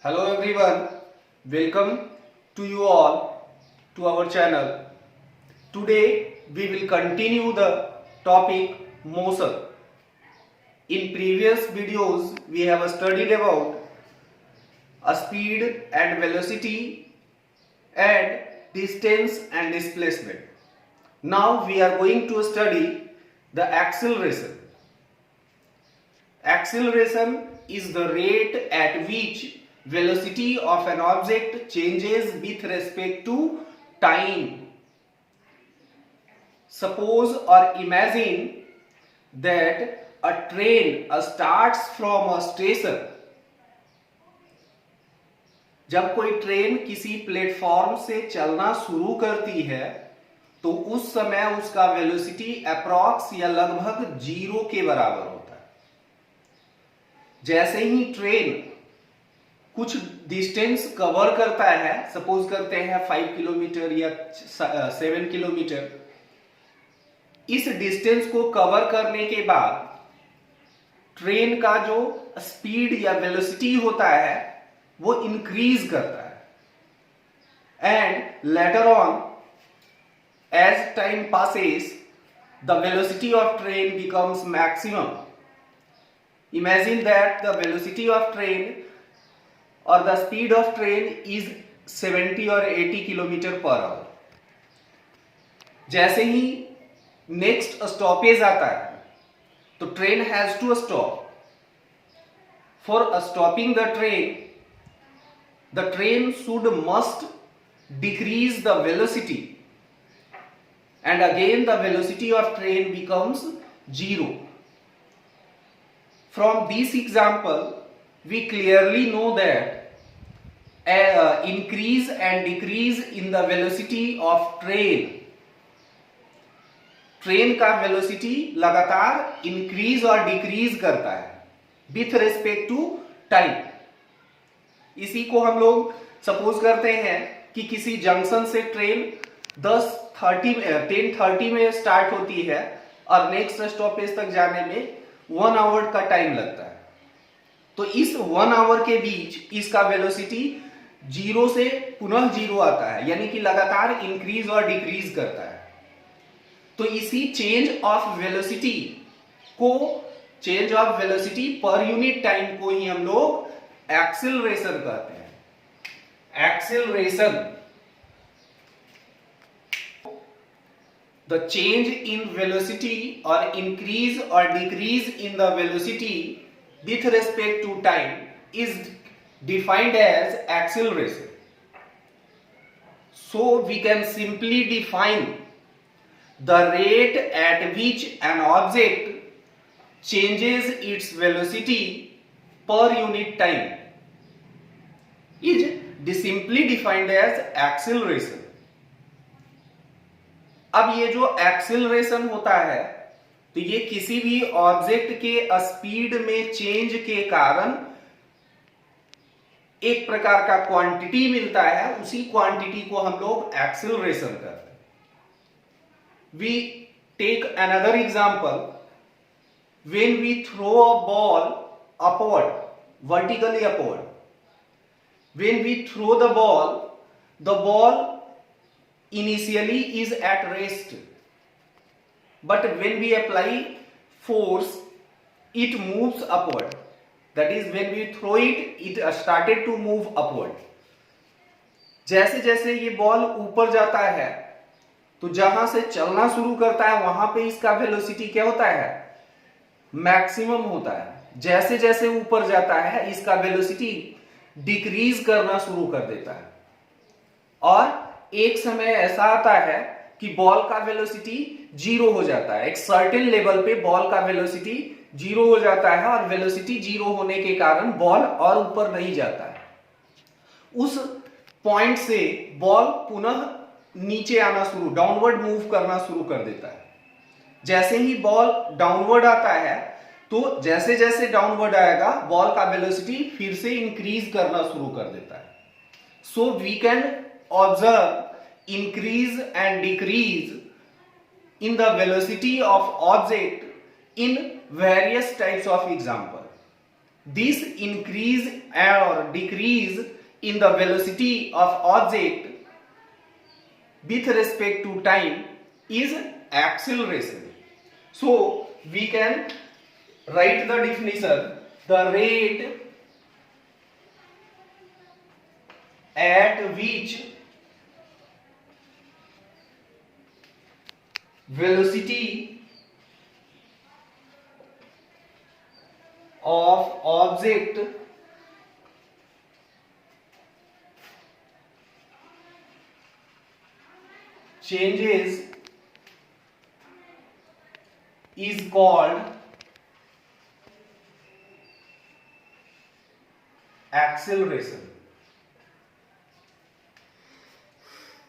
Hello everyone, welcome to you all to our channel. Today we will continue the topic motion. In previous videos we have studied about a speed and velocity and distance and displacement. Now we are going to study the acceleration. Acceleration is the rate at which velocity of an object changes with respect to time. Suppose or imagine that a train starts from a station. जब कोई train किसी platform से चलना शुरू करती है तो उस समय उसका वेलोसिटी अप्रॉक्स या लगभग 0 के बराबर होता है। जैसे ही ट्रेन कुछ डिस्टेंस कवर करता है, सपोज करते हैं 5 किलोमीटर या 7 किलोमीटर, इस डिस्टेंस को कवर करने के बाद ट्रेन का जो स्पीड या वेलोसिटी होता है वो इंक्रीज करता है and later on as time passes the velocity of train becomes maximum. Imagine that the velocity of train or the speed of train is 70 or 80 kilometre per hour. जैसे ही next stoppage आता है तो train has to stop. For stopping the train should must decrease the velocity and again the velocity of train becomes 0. From this example, we clearly know that increase and decrease in the velocity of train का velocity लगातार increase और decrease करता है with respect to time. इसी को हम लोग suppose करते हैं कि किसी जंक्शन से ट्रेन 10:30 में स्टार्ट होती है और नेक्स्ट स्टॉपेज तक जाने में 1 आवर का टाइम लगता है. तो इस 1 आवर के बीच इसका वेलोसिटी 0 से पुनः 0 आता है, यानी कि लगातार इंक्रीज और डिक्रीज करता है. तो इसी change of velocity per unit time को ही हम लोग एक्सेलरेशन कहते हैं. Acceleration, the change in velocity or increase or decrease in the velocity with respect to time is defined as acceleration. So we can simply define the rate at which an object changes its velocity per unit time is simply defined as acceleration. अब ये जो acceleration होता है तो ये किसी भी object के स्पीड में चेंज के कारण एक प्रकार का क्वांटिटी मिलता है, उसी क्वांटिटी को हम लोग एक्सेलरेशन कहते हैं. We take another example. When we throw a ball upward, vertically upward, when we throw the ball initially is at rest, but when we apply force it moves upward. That is, when we throw it started to move upward. जैसे जैसे ये ball ऊपर जाता है तो जहां से चलना शुरू करता है वहां पे इसका वेलोसिटी क्या होता है? मैक्सिमम होता है. जैसे जैसे ऊपर जाता है इसका वेलोसिटी डिक्रीज करना शुरू कर देता है और एक समय ऐसा आता है कि बॉल का वेलोसिटी 0 हो जाता है. एक सर्टेन लेवल पे बॉल का वेलोसिटी 0 हो जाता है और वेलोसिटी 0 होने के कारण बॉल और ऊपर नहीं जाता है. उस पॉइंट से बॉल पुनः नीचे आना शुरू, डाउनवर्ड मूव करना शुरू कर देता है. जैसे ही बॉल डाउनवर्ड आता है तो जैसे जैसे डाउनवर्ड आएगा बॉल का वेलोसिटी फिर से इंक्रीज करना शुरू कर देता है. So we can observe increase and decrease in the velocity of object in various types of example. this increase or decrease in the velocity of object with respect to time is acceleration. So we can write the definition: the rate at which velocity of object changes is called acceleration.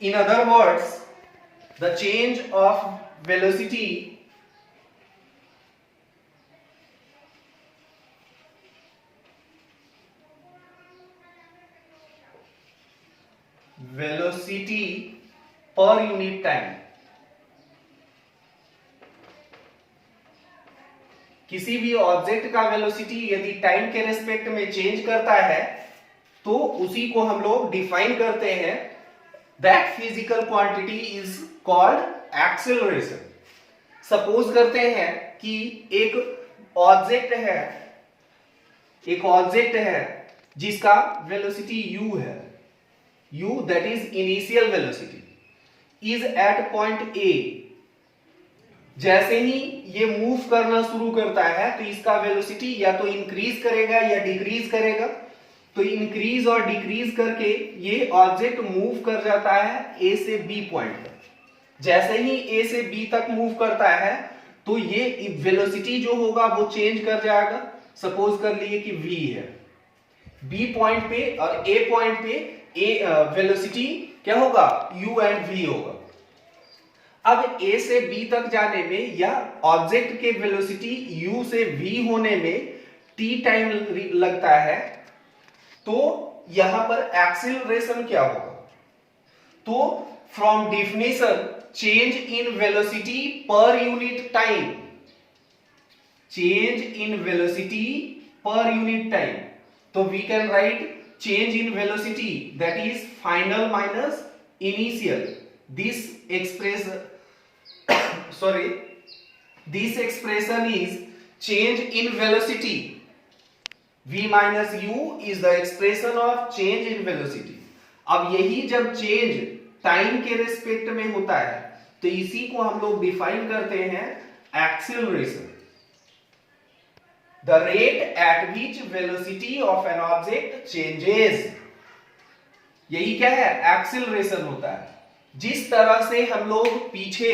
In other words, the change of velocity per unit time, किसी भी object का velocity यदि time के respect में change करता है तो उसी को हम लोग डिफाइन करते हैं, that physical quantity is called acceleration. Suppose करते हैं कि एक ऑब्जेक्ट है जिसका वेलोसिटी u है, u that is initial velocity, is at point A. जैसे ही ये मूव करना शुरू करता है तो इसका वेलोसिटी या तो इंक्रीज करेगा या डिक्रीज करेगा. तो इंक्रीज और डिक्रीज करके ये ऑब्जेक्ट मूव कर जाता है A से B पॉइंट तक. जैसे ही A से B तक मूव करता है तो ये वेलोसिटी जो होगा वो चेंज कर जाएगा. सपोज कर लिए कि V है, B पॉइंट पे और A पॉइंट पे वेलोसिटी क्या होगा, U एंड V होगा. अब A से B तक जाने में या ऑब्जेक्ट के वेलोसिटी U से V होने में t टाइम लगता है, तो यहां पर एक्सीलरेशन क्या होगा. तो from definition change in velocity per unit time, change in velocity per unit time, तो we can write change in velocity that is final minus initial. This expression is change in velocity. V minus u is the expression of change in velocity. अब यही जब change time के respect में होता है तो इसी को हम लोग डिफाइन करते हैं acceleration. The rate at which velocity of an object changes, यही क्या है, एक्सीलरेशन होता है. जिस तरह से हम लोग पीछे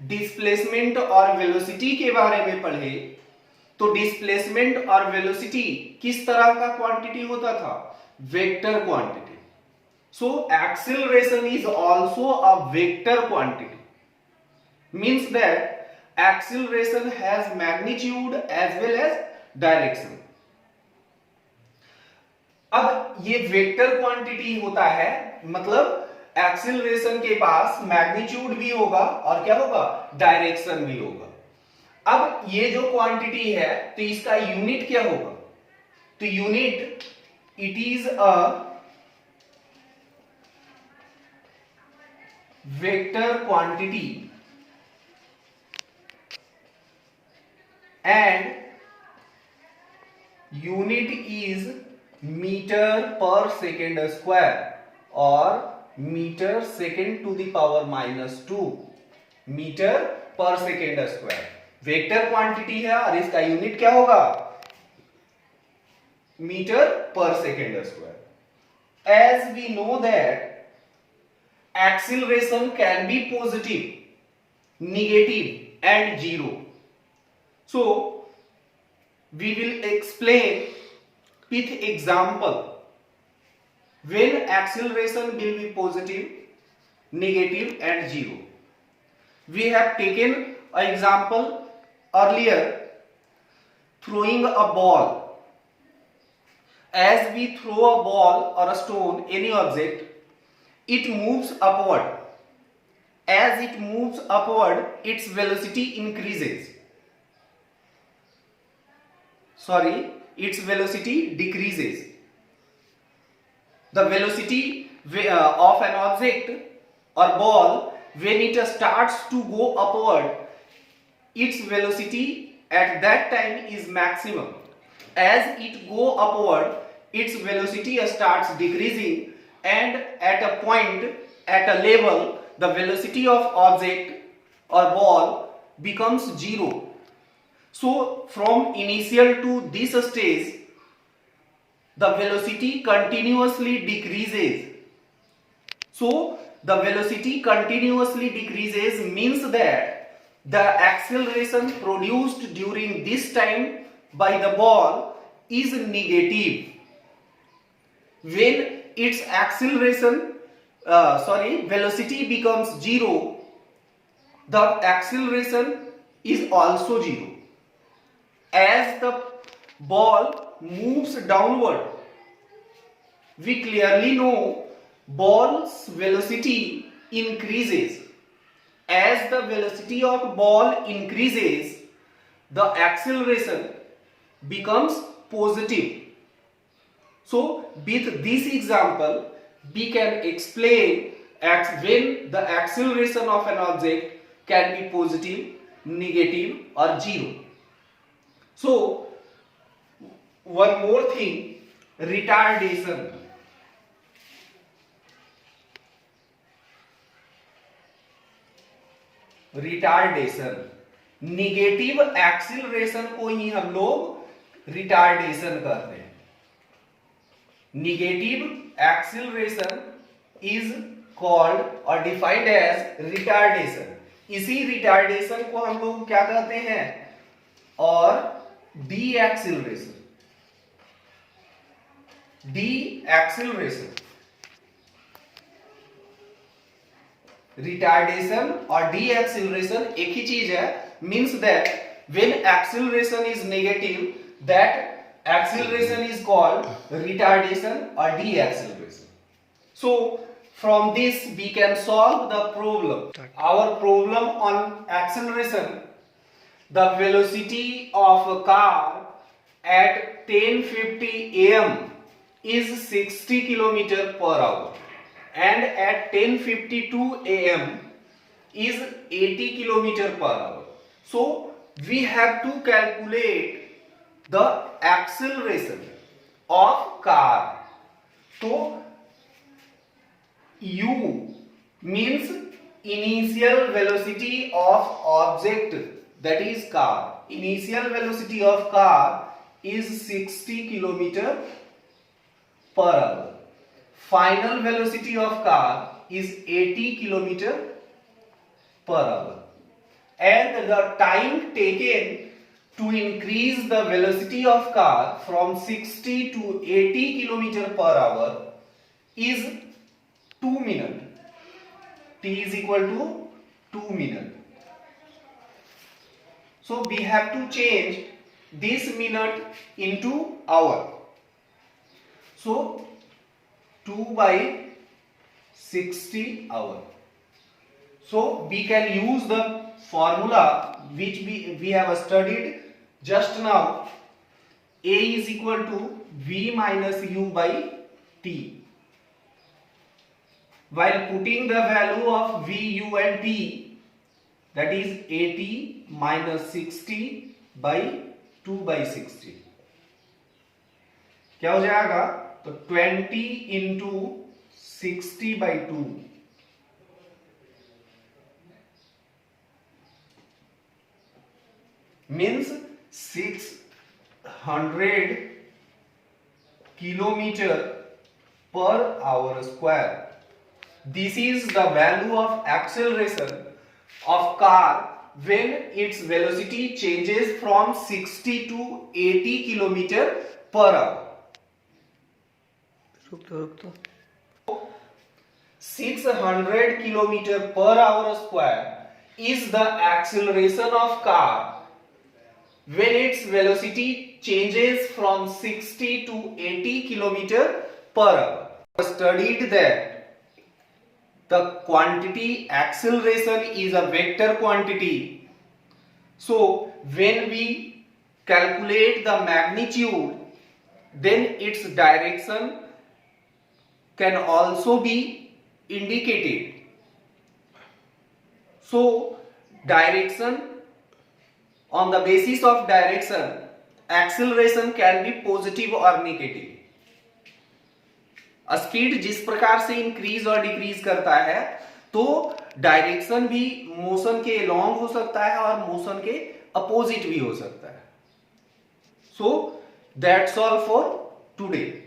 डिस्प्लेसमेंट और वेलोसिटी के बारे में पढ़े, तो डिस्प्लेसमेंट और वेलोसिटी किस तरह का क्वांटिटी होता था, vector quantity. So acceleration is also a vector quantity, means that acceleration has magnitude as well as direction. अब ये वेक्टर क्वांटिटी होता है, मतलब एक्सीलरेशन के पास मैग्नीट्यूड भी होगा और क्या होगा, डायरेक्शन भी होगा. अब ये जो क्वांटिटी है तो इसका यूनिट क्या होगा, तो unit it is a vector quantity and unit is metre per second square और metre second to the power -2 metre per second square. Vector quantity है और इसका यूनिट क्या होगा, metre per second square. As we know that acceleration can be positive, negative and zero. So we will explain with example when acceleration will be positive, negative and zero. We have taken an example earlier, throwing a ball. As we throw a ball or a stone, any object, it moves upward. As it moves upward, its velocity increases. its velocity decreases. The velocity of an object or ball, when it starts to go upward, its velocity at that time is maximum. As it go upward, its velocity starts decreasing, and at a point, at a level, the velocity of object or ball becomes zero. So from initial to this stage, the velocity continuously decreases. So the velocity continuously decreases means that the acceleration produced during this time by the ball is negative. When its velocity becomes zero, the acceleration is also zero. As the ball moves downward, we clearly know ball's velocity increases. As the velocity of ball increases, the acceleration becomes positive. So with this example, we can explain when the acceleration of an object can be positive, negative or zero. So one more thing, retardation. Negative acceleration को ही हम लोग retardation कहते हैं. Negative acceleration is called और defined as retardation. इसी retardation को हम लोग क्या कहते हैं, और डी एक्सीलरेशन. रिटार्डेशन और डी एक्सीलरेशन एक ही चीज है. Means that when acceleration is negative, that acceleration is called retardation और deceleration. So from this we can solve the problem. Our problem on acceleration, the velocity of a car at 10:50 am is 60 km per hour and at 10:52 am is 80 km per hour. So we have to calculate the acceleration of car. So u means initial velocity of object, that is car. Initial velocity of car is 60 km per hour. Final velocity of car is 80 km per hour. And the time taken to increase the velocity of car from 60 to 80 km per hour is 2 minutes. T is equal to 2 minutes. So we have to change this minute into hour. So 2 by 60 hour. So we can use the formula which we have studied just now. A is equal to V minus U by T. While putting the value of V, U and T, that is 80 minus 60 by 2 by 60, क्या हो जाएगा, तो 20 into 60 by 2 means 600 kilometer per hour square. This is the value of acceleration of car when its velocity changes from 60 to 80 km per hour. 600 km per hour square is the acceleration of car when its velocity changes from 60 to 80 km per hour. We studied that the quantity acceleration is a vector quantity. So when we calculate the magnitude then its direction can also be indicated. So direction, on the basis of direction, acceleration can be positive or negative. Speed जिस प्रकार से increase और decrease करता है, तो direction भी motion के along हो सकता है और मोशन के अपोजिट भी हो सकता है. So that's all for today.